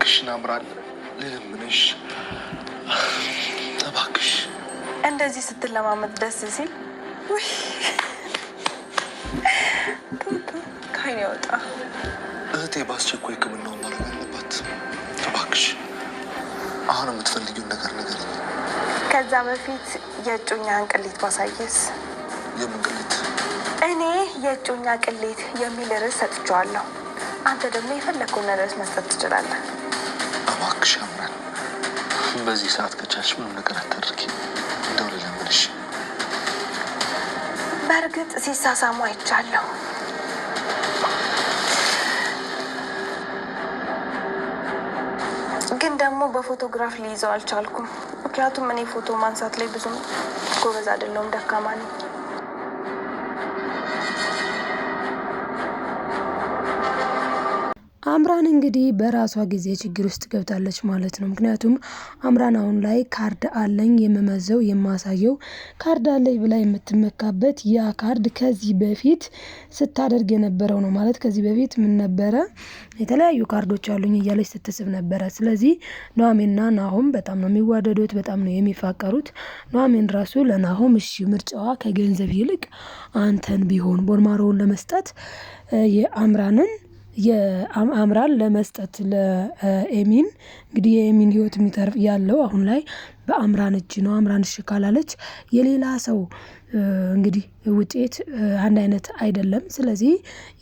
እባክሽን አምራን ልለምንሽ እባክሽ። እንደዚህ ስትለማመጥ ደስ ሲል ከዓይኔ ወጣ። እህቴ በአስቸኳይ ሕክምናውን ማድረግ አለባት። እባክሽ አሁን የምትፈልጊውን ነገር ንገሪኝ። ከዛ በፊት የእጮኛህን ቅሌት ባሳየስ? የምን ቅሌት? እኔ የእጮኛ ቅሌት የሚል ርዕስ ሰጥቼዋለሁ። አንተ ደግሞ የፈለግከውን ርዕስ መስጠት ትችላለህ። እባክሽ አምራን በዚህ ሰዓት ከቻልሽ ምንም ነገር አታድርጊ። እንደው ልለምንሽ። በእርግጥ ሲሳሳሙ አይቻለሁ። ግን ደግሞ በፎቶግራፍ ሊይዘው አልቻልኩም። ምክንያቱም እኔ ፎቶ ማንሳት ላይ ብዙም ጎበዝ አይደለሁም፣ ደካማ ነኝ። አምራን እንግዲህ በራሷ ጊዜ ችግር ውስጥ ገብታለች ማለት ነው። ምክንያቱም አምራን አሁን ላይ ካርድ አለኝ የምመዘው የማሳየው ካርድ አለኝ ብላ የምትመካበት ያ ካርድ ከዚህ በፊት ስታደርግ የነበረው ነው ማለት ከዚህ በፊት ምን ነበረ የተለያዩ ካርዶች አሉኝ እያለች ስትስብ ነበረ። ስለዚህ ኑሐሚንና ናሆም በጣም ነው የሚዋደዱት፣ በጣም ነው የሚፋቀሩት። ኑሐሚን ራሱ ለናሆም እሺ ምርጫዋ ከገንዘብ ይልቅ አንተን ቢሆን ቦርማሮውን ለመስጠት የአምራንን የአምራን ለመስጠት ለኤሚን እንግዲህ የኤሚን ህይወት የሚተርፍ ያለው አሁን ላይ በአምራን እጅ ነው። አምራን እሺ ካላለች የሌላ ሰው እንግዲህ ውጤት አንድ አይነት አይደለም። ስለዚህ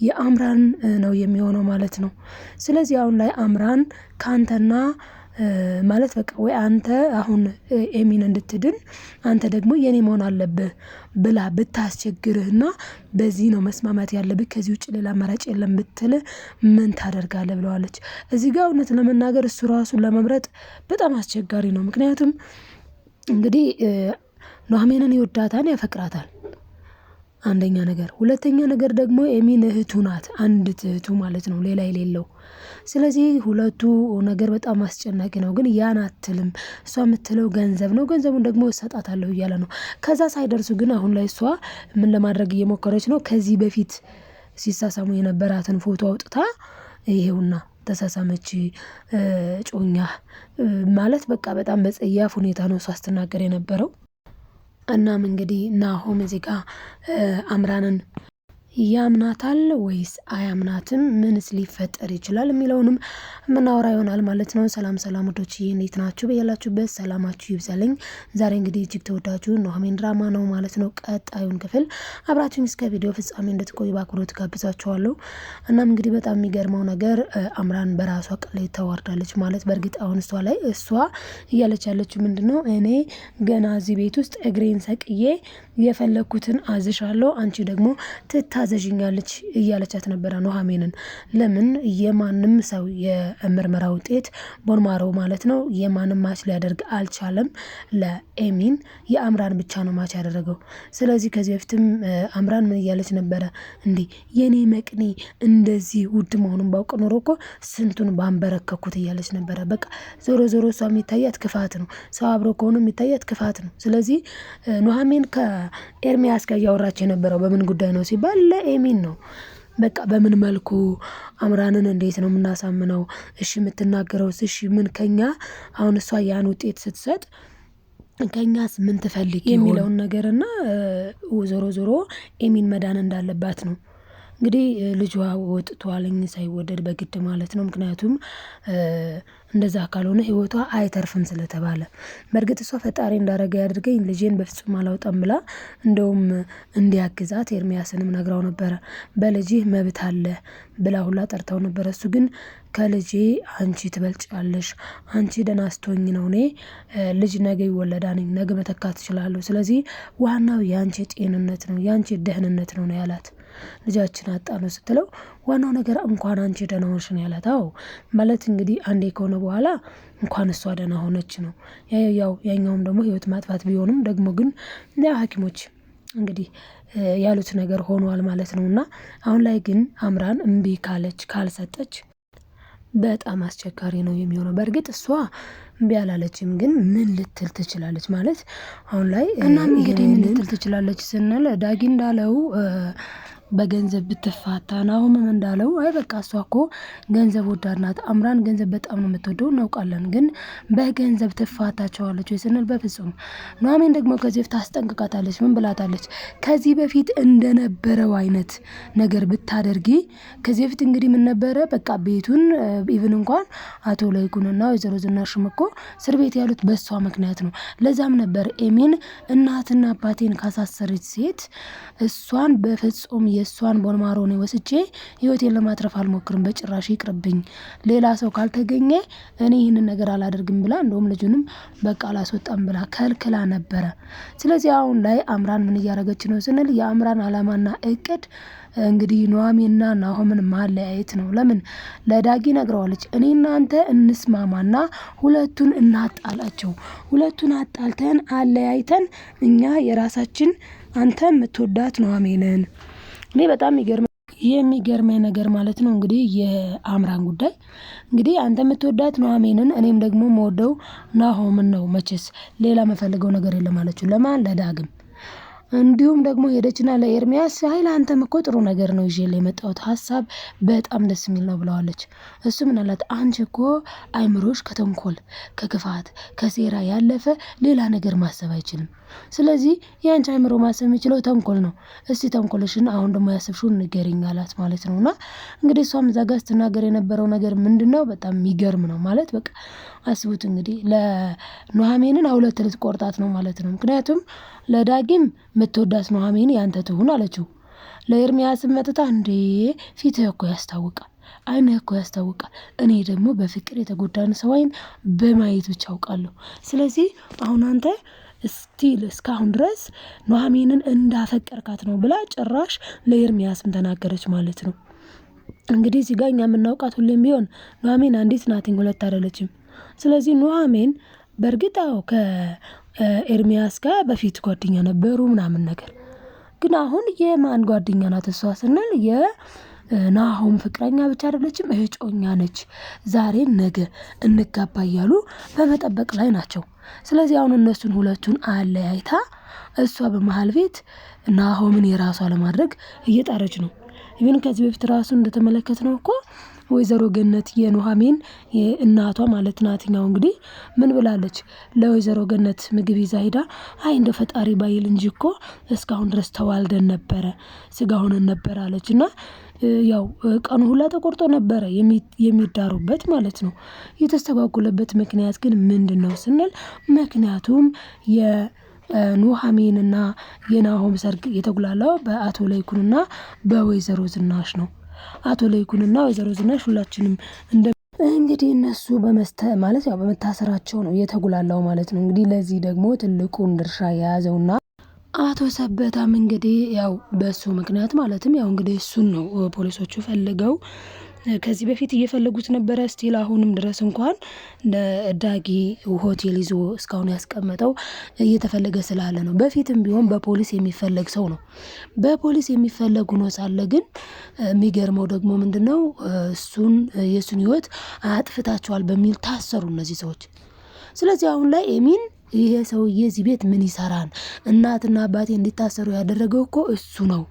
የአምራን ነው የሚሆነው ማለት ነው። ስለዚህ አሁን ላይ አምራን ካንተና ማለት በቃ ወይ አንተ አሁን ኤሚን እንድትድን አንተ ደግሞ የኔ መሆን አለብህ ብላ ብታስቸግርህና በዚህ ነው መስማማት ያለብህ ከዚህ ውጭ ሌላ አማራጭ የለም ብትል ምን ታደርጋለህ ብለዋለች። እዚህ ጋር እውነት ለመናገር እሱ ራሱን ለመምረጥ በጣም አስቸጋሪ ነው። ምክንያቱም እንግዲህ ኑሐሚንን ይወዳታል፣ ያፈቅራታል አንደኛ ነገር። ሁለተኛ ነገር ደግሞ ኤሚን እህቱ ናት፣ አንድ እህቱ ማለት ነው፣ ሌላ የሌለው። ስለዚህ ሁለቱ ነገር በጣም አስጨናቂ ነው። ግን ያን አትልም። እሷ የምትለው ገንዘብ ነው፣ ገንዘቡን ደግሞ እሰጣታለሁ እያለ ነው። ከዛ ሳይደርሱ ግን አሁን ላይ እሷ ምን ለማድረግ እየሞከረች ነው? ከዚህ በፊት ሲሳሳሙ የነበራትን ፎቶ አውጥታ ይሄውና ተሳሳመች ጮኛ ማለት በቃ በጣም በጸያፍ ሁኔታ ነው እሷ ስትናገር የነበረው። እናም እንግዲህ ናሆም እዚህ ጋር አምራንን ያምናታል ወይስ አያምናትም? ምንስ ሊፈጠር ይችላል የሚለውንም የምናወራ ይሆናል ማለት ነው። ሰላም ሰላም ወዶች እንዴት ናችሁ? በያላችሁበት ሰላማችሁ ይብዛልኝ። ዛሬ እንግዲህ እጅግ ተወዳጁ ኑሐሚን ድራማ ነው ማለት ነው። ቀጣዩን ክፍል አብራችሁኝ እስከ ቪዲዮ ፍጻሜ እንድትቆዩ በአክብሮት ጋብዛችኋለሁ። እናም እንግዲህ በጣም የሚገርመው ነገር አምራን በራሷ ቅሌት ተዋርዳለች ማለት። በእርግጥ አሁን እሷ ላይ እሷ እያለች ያለችው ምንድን ነው? እኔ ገና እዚህ ቤት ውስጥ እግሬን ሰቅዬ የፈለግኩትን አዝሻለሁ፣ አንቺ ደግሞ ታዘዥኛለች እያለቻት ነበረ ኑሐሚንን። ለምን የማንም ሰው የምርመራ ውጤት ቦርማሮ ማለት ነው የማንም ማች ሊያደርግ አልቻለም። ለኤሚን የአምራን ብቻ ነው ማች ያደረገው። ስለዚህ ከዚህ በፊትም አምራን ምን እያለች ነበረ? እንዴ የኔ መቅኔ እንደዚህ ውድ መሆኑን ባውቅ ኖሮ እኮ ስንቱን ባንበረከኩት እያለች ነበረ። በቃ ዞሮ ዞሮ እሷ የሚታያት ክፋት ነው፣ ሰው አብሮ ከሆኑ የሚታያት ክፋት ነው። ስለዚህ ኑሐሚን ከኤርሚያስ ጋር እያወራች የነበረው በምን ጉዳይ ነው ሲባል ለኤሚን ነው። በቃ በምን መልኩ አምራንን እንዴት ነው የምናሳምነው? እሺ የምትናገረው እሺ ምን ከኛ አሁን እሷ ያን ውጤት ስትሰጥ ከኛስ ምን ትፈልግ የሚለውን ነገርና ዞሮ ዞሮ ኤሚን መዳን እንዳለባት ነው። እንግዲህ ልጇ ወጥቷልኝ ሳይወደድ በግድ ማለት ነው። ምክንያቱም እንደዛ ካልሆነ ህይወቷ አይተርፍም ስለተባለ። በእርግጥ እሷ ፈጣሪ እንዳረገ ያድርገኝ ልጄን በፍጹም አላውጣም ብላ እንደውም እንዲያግዛት ኤርሚያስንም ነግራው ነበረ። በልጅህ መብት አለ ብላ ሁላ ጠርታው ነበረ። እሱ ግን ከልጄ አንቺ ትበልጫለሽ፣ አንቺ ደህና ስትሆኝ ነው እኔ ልጅ ነገ ይወለዳል፣ ነገ መተካት እችላለሁ። ስለዚህ ዋናው የአንቺ ጤንነት ነው፣ የአንቺ ደህንነት ነው ያላት። ልጃችን አጣ ነው ስትለው ዋናው ነገር እንኳን አንቺ ደህና ሆንሽ ነው ያላት። አዎ ማለት እንግዲህ አንዴ ከሆነ በኋላ እንኳን እሷ ደህና ሆነች ነው። ያው ያኛውም ደግሞ ህይወት ማጥፋት ቢሆንም ደግሞ ግን ያው ሐኪሞች እንግዲህ ያሉት ነገር ሆኗል ማለት ነውና አሁን ላይ ግን አምራን እምቢ ካለች ካልሰጠች በጣም አስቸጋሪ ነው የሚሆነው። በእርግጥ እሷ እምቢ አላለችም፣ ግን ምን ልትል ትችላለች ማለት አሁን ላይ እና እንግዲህ ምን ልትል ትችላለች ስንል ዳጊ እንዳለው በገንዘብ ብትፋታ ናሆምም እንዳለው አይ በቃ እሷ እኮ ገንዘብ ወዳድ ናት፣ አምራን ገንዘብ በጣም ነው የምትወደው እናውቃለን፣ ግን በገንዘብ ትፋታቸዋለች ወይ ስንል በፍጹም። ኑሐሚን ደግሞ ከዚህ በፊት አስጠንቅቃታለች። ምን ብላታለች? ከዚህ በፊት እንደነበረው አይነት ነገር ብታደርጊ ከዚህ በፊት እንግዲህ ምን ነበረ በቃ ቤቱን ኢቭን እንኳን አቶ ለይኩንና ወይዘሮ ዝናሽም እኮ እስር ቤት ያሉት በሷ ምክንያት ነው። ለዛም ነበር ኤሚን እናትና አባቴን ካሳሰረች ሴት እሷን በፍጹም የእሷን ቦርማሮ ነው ወስጄ ህይወቴን ለማትረፍ አልሞክርም፣ በጭራሽ ይቅርብኝ፣ ሌላ ሰው ካልተገኘ እኔ ይህንን ነገር አላደርግም ብላ እንደውም ልጁንም በቃ አላስወጣም ብላ ከልክላ ነበረ። ስለዚህ አሁን ላይ አምራን ምን እያደረገች ነው ስንል የአምራን አላማና እቅድ እንግዲህ ኑሐሚንና ናሆምን ማለያየት ነው። ለምን ለዳጊ ነግረዋለች፣ እኔ እናንተ እንስማማና ሁለቱን እናጣላቸው፣ ሁለቱን አጣልተን አለያይተን እኛ የራሳችን አንተ የምትወዳት ኑሐሚንን እኔ በጣም የሚገርመኝ ነገር ማለት ነው እንግዲህ የአምራን ጉዳይ እንግዲህ አንተ የምትወዳት ኑሐሚንን እኔም ደግሞ መወደው ናሆምን ነው፣ መቼስ ሌላ መፈልገው ነገር የለም አለችው። ለማን? ለዳግም። እንዲሁም ደግሞ ሄደችና ለኤርሚያስ ኃይል አንተም እኮ ጥሩ ነገር ነው ይዤ የመጣሁት ሀሳብ በጣም ደስ የሚል ነው ብለዋለች። እሱ ምን አላት? አንቺ እኮ አይምሮሽ ከተንኮል ከክፋት ከሴራ ያለፈ ሌላ ነገር ማሰብ አይችልም። ስለዚህ የአንቺ አይምሮ ማሰብ የሚችለው ተንኮል ነው። እስቲ ተንኮልሽን አሁን ደግሞ ያሰብሽውን ንገሪኝ አላት ማለት ነው። እና እንግዲህ እሷም እዛ ጋር ስትናገር የነበረው ነገር ምንድን ነው? በጣም የሚገርም ነው ማለት በቃ አስቡት እንግዲህ ለኑሐሚንን ሁለት ልትቆርጣት ነው ማለት ነው። ምክንያቱም ለዳጊም የምትወዳት ኑሐሚን ያንተ ትሁን አለችው። ለኤርሚያስም መጥታ እንዴ ፊትህ እኮ ያስታውቃል፣ አይንህ እኮ ያስታውቃል፣ እኔ ደግሞ በፍቅር የተጎዳን ሰው አይን በማየት ብቻ አውቃለሁ። ስለዚህ አሁን አንተ ስቲል እስካሁን ድረስ ኑሐሚንን እንዳፈቀርካት ነው ብላ ጭራሽ ለኤርሚያስም ተናገረች ማለት ነው። እንግዲህ እዚህ ጋር እኛ የምናውቃት ሁሌም ቢሆን ኑሐሚን አንዲት ናትኝ፣ ሁለት አይደለችም። ስለዚህ ኑሐሚን በእርግጥ ከኤርሚያስ ጋር በፊት ጓደኛ ነበሩ ምናምን ነገር፣ ግን አሁን የማን ጓደኛ ናት እሷ ስንል የናሆም ፍቅረኛ ብቻ አይደለችም፣ እጮኛ ነች። ዛሬ ነገ እንጋባ እያሉ በመጠበቅ ላይ ናቸው። ስለዚህ አሁን እነሱን ሁለቱን አለያይታ እሷ በመሀል ቤት ናሆምን የራሷ ለማድረግ እየጣረች ነው። ይህን ከዚህ በፊት ራሱ እንደተመለከት ነው እኮ ወይዘሮ ገነት የኑሐሚን እናቷ ማለት ናትኛው እንግዲህ ምን ብላለች? ለወይዘሮ ገነት ምግብ ይዛ ሄዳ አይ እንደ ፈጣሪ ባይል እንጂ እኮ እስካሁን ድረስ ተዋልደን ነበረ፣ ስጋ ሆነን ነበር አለች። እና ያው ቀኑ ሁላ ተቆርጦ ነበረ የሚዳሩበት ማለት ነው። የተስተጓጉለበት ምክንያት ግን ምንድን ነው ስንል ምክንያቱም የኑሐሚንና የናሆም ሰርግ የተጉላላው በአቶ ለይኩንና በወይዘሮ ዝናሽ ነው። አቶ ለይኩንና ወይዘሮ ዝናሽ ሁላችንም እንግዲህ እነሱ በመታሰራቸው ነው የተጉላላው ማለት ነው። እንግዲህ ለዚህ ደግሞ ትልቁን ድርሻ የያዘውና አቶ ሰበታም እንግዲህ ያው በሱ ምክንያት ማለትም ያው እንግዲህ እሱን ነው ፖሊሶቹ ፈልገው ከዚህ በፊት እየፈለጉት ነበረ። ስቲል አሁንም ድረስ እንኳን ዳጊ ሆቴል ይዞ እስካሁን ያስቀመጠው እየተፈለገ ስላለ ነው። በፊትም ቢሆን በፖሊስ የሚፈለግ ሰው ነው። በፖሊስ የሚፈለግ ሆኖ ሳለ ግን የሚገርመው ደግሞ ምንድነው የእሱን ህይወት አጥፍታቸዋል በሚል ታሰሩ እነዚህ ሰዎች። ስለዚህ አሁን ላይ ኤሚን ይሄ ሰውዬ እዚህ ቤት ምን ይሰራል? እናትና አባቴ እንዲታሰሩ ያደረገው እኮ እሱ ነው፣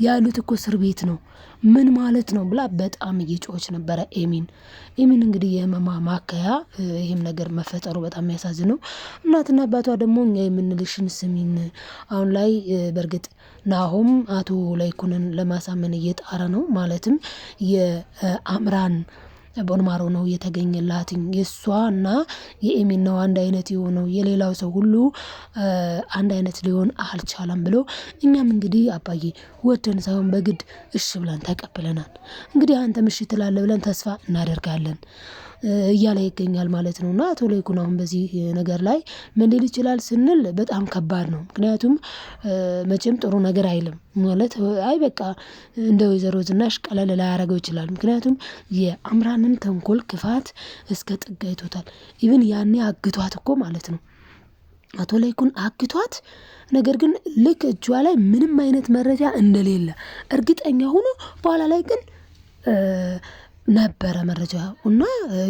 ያሉት እኮ እስር ቤት ነው፣ ምን ማለት ነው ብላ በጣም እየጮኸች ነበረ ኤሚን እንግዲህ የህመማ ማከያ ይህም ነገር መፈጠሩ በጣም የሚያሳዝነው። እናትና አባቷ ደግሞ እኛ የምንልሽን ስሚን። አሁን ላይ በእርግጥ ናሆም አቶ ለይኩንን ለማሳመን እየጣረ ነው። ማለትም የአምራን ቦርማሮ ነው የተገኘላት። የእሷ እና የኤሚን ነው አንድ አይነት የሆነው፣ የሌላው ሰው ሁሉ አንድ አይነት ሊሆን አልቻለም ብሎ እኛም እንግዲህ አባዬ ወደን ሳይሆን በግድ እሺ ብለን ተቀብለናል። እንግዲህ አንተም እሺ ትላለህ ብለን ተስፋ እናደርጋለን እያለ ይገኛል ማለት ነው። እና አቶ ለይኩን አሁን በዚህ ነገር ላይ ምን ሊል ይችላል ስንል በጣም ከባድ ነው። ምክንያቱም መቼም ጥሩ ነገር አይልም ማለት አይ በቃ እንደ ወይዘሮ ዝናሽ ቀለል ላያደርገው ይችላል። ምክንያቱም የአምራንን ተንኮል ክፋት እስከ ጥግ አይቶታል። ኢቭን ያኔ አግቷት እኮ ማለት ነው አቶ ለይኩን አግቷት፣ ነገር ግን ልክ እጇ ላይ ምንም አይነት መረጃ እንደሌለ እርግጠኛ ሆኖ በኋላ ላይ ግን ነበረ መረጃ እና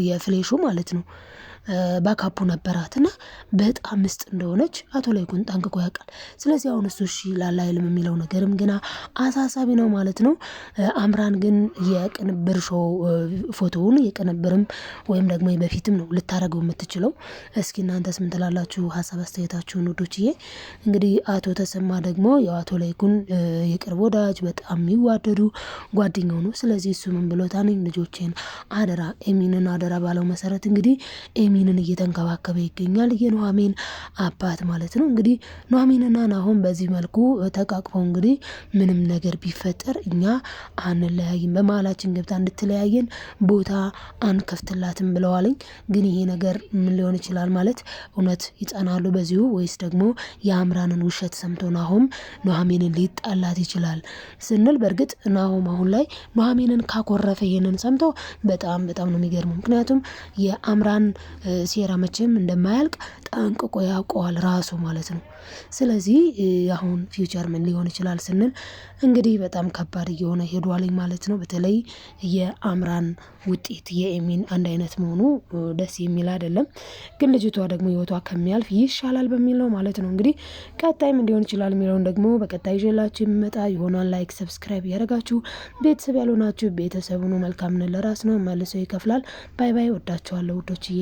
የፍሌሹ ማለት ነው። ባካፑ ነበራትና በጣም ምስጥ እንደሆነች አቶ ላይኩን ጠንቅቆ ያውቃል። ስለዚህ አሁን እሱ እሺ ላላ አይልም የሚለው ነገርም ግና አሳሳቢ ነው ማለት ነው። አምራን ግን የቅንብር ሾው ፎቶውን የቅንብርም ወይም ደግሞ በፊትም ነው ልታረገው የምትችለው። እስኪ እናንተስ ምን ትላላችሁ? ሀሳብ አስተያየታችሁን ውዶችዬ። እንግዲህ አቶ ተሰማ ደግሞ ያው አቶ ላይኩን የቅርብ ወዳጅ በጣም የሚዋደዱ ጓደኛው ነው። ስለዚህ እሱ ምን ብሎታል? ልጆቼን አደራ ኤሚንን አደራ ባለው መሰረት እንግዲህ ኤሚንን እየተንከባከበ ይገኛል። የኑሐሚን አባት ማለት ነው። እንግዲህ ኑሐሚንና ናሆም በዚህ መልኩ ተቃቅፈው እንግዲህ ምንም ነገር ቢፈጠር እኛ አንለያይም፣ በመሀላችን ገብታ እንድትለያየን ቦታ አንከፍትላትም ብለዋልኝ። ግን ይሄ ነገር ምን ሊሆን ይችላል ማለት እውነት ይጸናሉ በዚሁ ወይስ ደግሞ የአምራንን ውሸት ሰምቶ ናሆም ኑሐሚንን ሊጣላት ይችላል ስንል፣ በእርግጥ ናሆም አሁን ላይ ኑሐሚንን ካኮረፈ ይሄንን ሰምቶ በጣም ነው የሚገርመው። ምክንያቱም የአምራን ሴራ መቼም እንደማያልቅ ጠንቅቆ ያውቀዋል ራሱ ማለት ነው። ስለዚህ አሁን ፊውቸር ምን ሊሆን ይችላል ስንል እንግዲህ በጣም ከባድ እየሆነ ሄዷልኝ ማለት ነው። በተለይ የአምራን ውጤት የኤሚን አንድ አይነት መሆኑ ደስ የሚል አይደለም። ግን ልጅቷ ደግሞ ህይወቷ ከሚያልፍ ይሻላል በሚል ነው ማለት ነው። እንግዲህ ቀጣይም እንዲሆን ይችላል የሚለውን ደግሞ በቀጣይ ይዤላችሁ የሚመጣ ይሆናል። ላይክ ሰብስክራይብ ያደረጋችሁ ቤተሰብ ያልሆናችሁ ቤተሰብ ሁኑ። መልካምነት ለራስ ነው መልሶ ይከፍላል። ባይ ባይ። ወዳችኋለሁ ውዶችዬ።